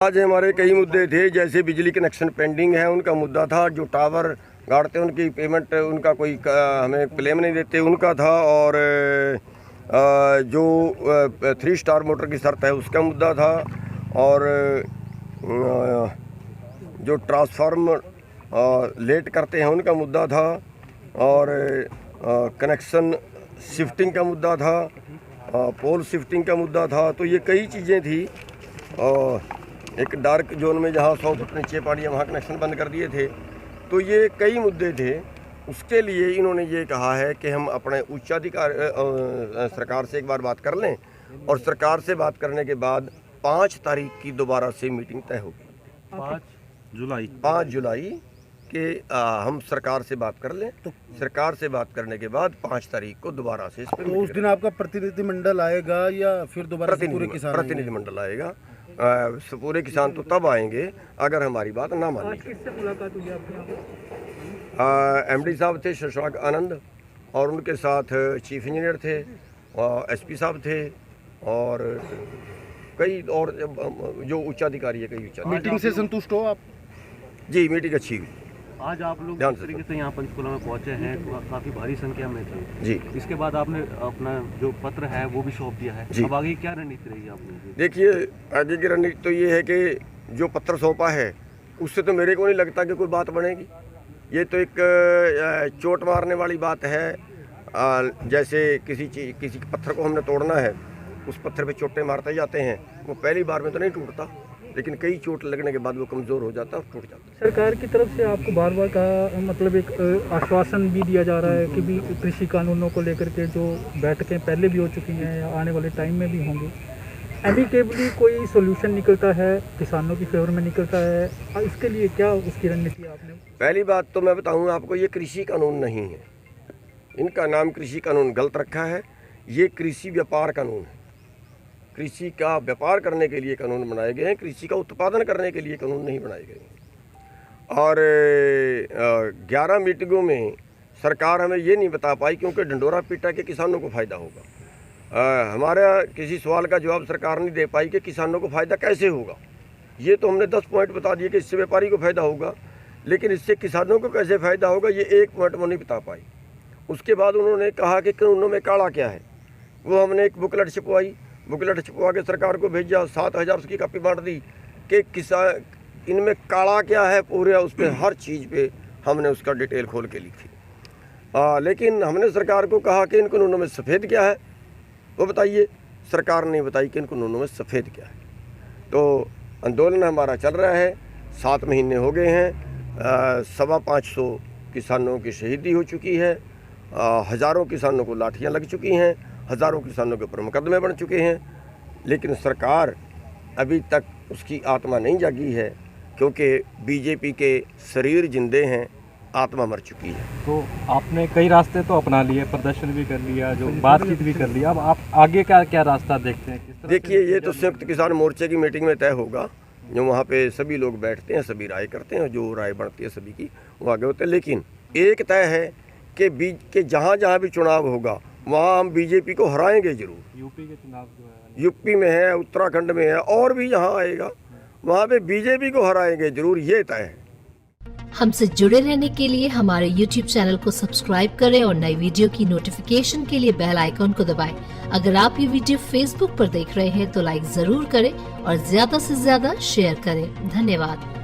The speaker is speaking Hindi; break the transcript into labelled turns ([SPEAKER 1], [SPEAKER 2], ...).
[SPEAKER 1] आज हमारे कई मुद्दे थे, जैसे बिजली कनेक्शन पेंडिंग है उनका मुद्दा था, जो टावर गाड़ते उनकी पेमेंट उनका कोई हमें क्लेम नहीं देते उनका था, और जो 3 स्टार मोटर की शर्त है उसका मुद्दा था, और जो ट्रांसफार्मर लेट करते हैं उनका मुद्दा था, और कनेक्शन शिफ्टिंग का मुद्दा था, पोल शिफ्टिंग का मुद्दा था। तो ये कई चीज़ें थी। एक डार्क जोन में जहाँ 100 फुट नीचे पहाड़ी वहाँ कनेक्शन बंद कर दिए थे। तो ये कई मुद्दे थे। उसके लिए इन्होंने ये कहा है कि हम अपने उच्चाधिकार सरकार से एक बार बात कर लें, और सरकार से बात करने के बाद 5 तारीख की दोबारा से मीटिंग तय होगी। 5 जुलाई के हम सरकार से बात कर लें, तो सरकार से बात करने के बाद 5 तारीख को दोबारा से इस पर
[SPEAKER 2] तो उस दिन आपका प्रतिनिधिमंडल आएगा या फिर दोबारा
[SPEAKER 1] प्रतिनिधिमंडल आएगा? पूरे किसान तो तब आएंगे अगर हमारी बात ना माने।
[SPEAKER 3] किससे मुलाकात हुई आपकी?
[SPEAKER 1] MD साहब थे शशांक आनंद, और उनके साथ चीफ इंजीनियर थे, SP साहब थे, और कई और जो उच्चाधिकारी है, कई उच्चाधिकारी।
[SPEAKER 2] मीटिंग से संतुष्ट हो आप?
[SPEAKER 1] जी, मीटिंग अच्छी हुई।
[SPEAKER 4] आज आप लोग जिस तरीके से यहाँ पंचकुला में पहुँचे हैं, काफ़ी भारी संख्या में थे
[SPEAKER 1] जी।
[SPEAKER 4] इसके बाद आपने अपना जो पत्र है वो भी सौंप दिया है
[SPEAKER 1] जी।
[SPEAKER 4] अब आगे क्या रणनीति रही आपने?
[SPEAKER 1] देखिए, आगे की रणनीति तो ये है कि जो पत्र सौंपा है उससे तो मेरे को नहीं लगता कि कोई बात बनेगी। ये तो एक चोट मारने वाली बात है। जैसे किसी पत्थर को हमने तोड़ना है, उस पत्थर पे चोटें मारते जाते हैं, वो पहली बार में तो नहीं टूटता, लेकिन कई चोट लगने के बाद वो कमज़ोर हो जाता है और टूट जाता है।
[SPEAKER 3] सरकार की तरफ से आपको बार बार कहा, मतलब एक आश्वासन भी दिया जा रहा है कि भी कृषि कानूनों को लेकर के जो बैठकें पहले भी हो चुकी हैं या आने वाले टाइम में भी होंगी, एमिकेबली कोई सोल्यूशन निकलता है, किसानों की फेवर में निकलता है, इसके लिए क्या उसकी रणनीति आपने?
[SPEAKER 1] पहली बात तो मैं बताऊँ आपको, ये कृषि कानून नहीं है। इनका नाम कृषि कानून गलत रखा है। ये कृषि व्यापार कानून है। कृषि का व्यापार करने के लिए कानून बनाए गए हैं, कृषि का उत्पादन करने के लिए कानून नहीं बनाए गए हैं। और 11 मीटिंगों में सरकार हमें ये नहीं बता पाई, क्योंकि ढंडोरा पीटा के किसानों को फ़ायदा होगा। हमारा किसी सवाल का जवाब सरकार नहीं दे पाई कि किसानों को फ़ायदा कैसे होगा। ये तो हमने 10 पॉइंट बता दिए कि इससे व्यापारी को फ़ायदा होगा, लेकिन इससे किसानों को कैसे फ़ायदा होगा ये एक पॉइंट वो नहीं बता पाई। उसके बाद उन्होंने कहा कि कानूनों में काला क्या है, वो हमने एक बुकलेट छपवाई, बुकलेट छपवा के सरकार को भेजा, 7000 उसकी कॉपी बांट दी कि किसान इनमें काला क्या है, पूरे उस पर हर चीज़ पे हमने उसका डिटेल खोल के लिखी। लेकिन हमने सरकार को कहा कि इन कानूनों में सफ़ेद क्या है वो बताइए। सरकार ने बताई कि इन कानूनों में सफ़ेद क्या है। तो आंदोलन हमारा चल रहा है, 7 महीने हो गए हैं। 550 किसानों की शहीदी हो चुकी है, हज़ारों किसानों को लाठियाँ लग चुकी हैं, हज़ारों किसानों के ऊपर मुकदमे बन चुके हैं, लेकिन सरकार अभी तक उसकी आत्मा नहीं जागी है, क्योंकि बीजेपी के शरीर जिंदे हैं, आत्मा मर चुकी है।
[SPEAKER 5] तो आपने कई रास्ते तो अपना लिए, प्रदर्शन भी कर लिया, जो बातचीत भी कर लिया, अब आप आगे क्या रास्ता देखते हैं?
[SPEAKER 1] देखिए, ये तो संयुक्त किसान मोर्चे की मीटिंग में तय होगा, जो वहाँ पे सभी लोग बैठते हैं, सभी राय करते हैं, जो राय बढ़ती है सभी की वो आगे होते हैं। लेकिन एक तय है कि जहाँ जहाँ भी चुनाव होगा वहाँ हम बीजेपी को हराएंगे जरूर।
[SPEAKER 5] यूपी के चुनाव जो है,
[SPEAKER 1] यूपी में है, उत्तराखंड में है, और भी जहाँ आएगा वहाँ पे बीजेपी को हराएंगे जरूर, ये तय है।
[SPEAKER 6] हमसे जुड़े रहने के लिए हमारे YouTube चैनल को सब्सक्राइब करें और नई वीडियो की नोटिफिकेशन के लिए बेल आइकॉन को दबाएं। अगर आप ये वीडियो Facebook पर देख रहे हैं तो लाइक जरूर करें और ज्यादा से ज्यादा शेयर करें। धन्यवाद।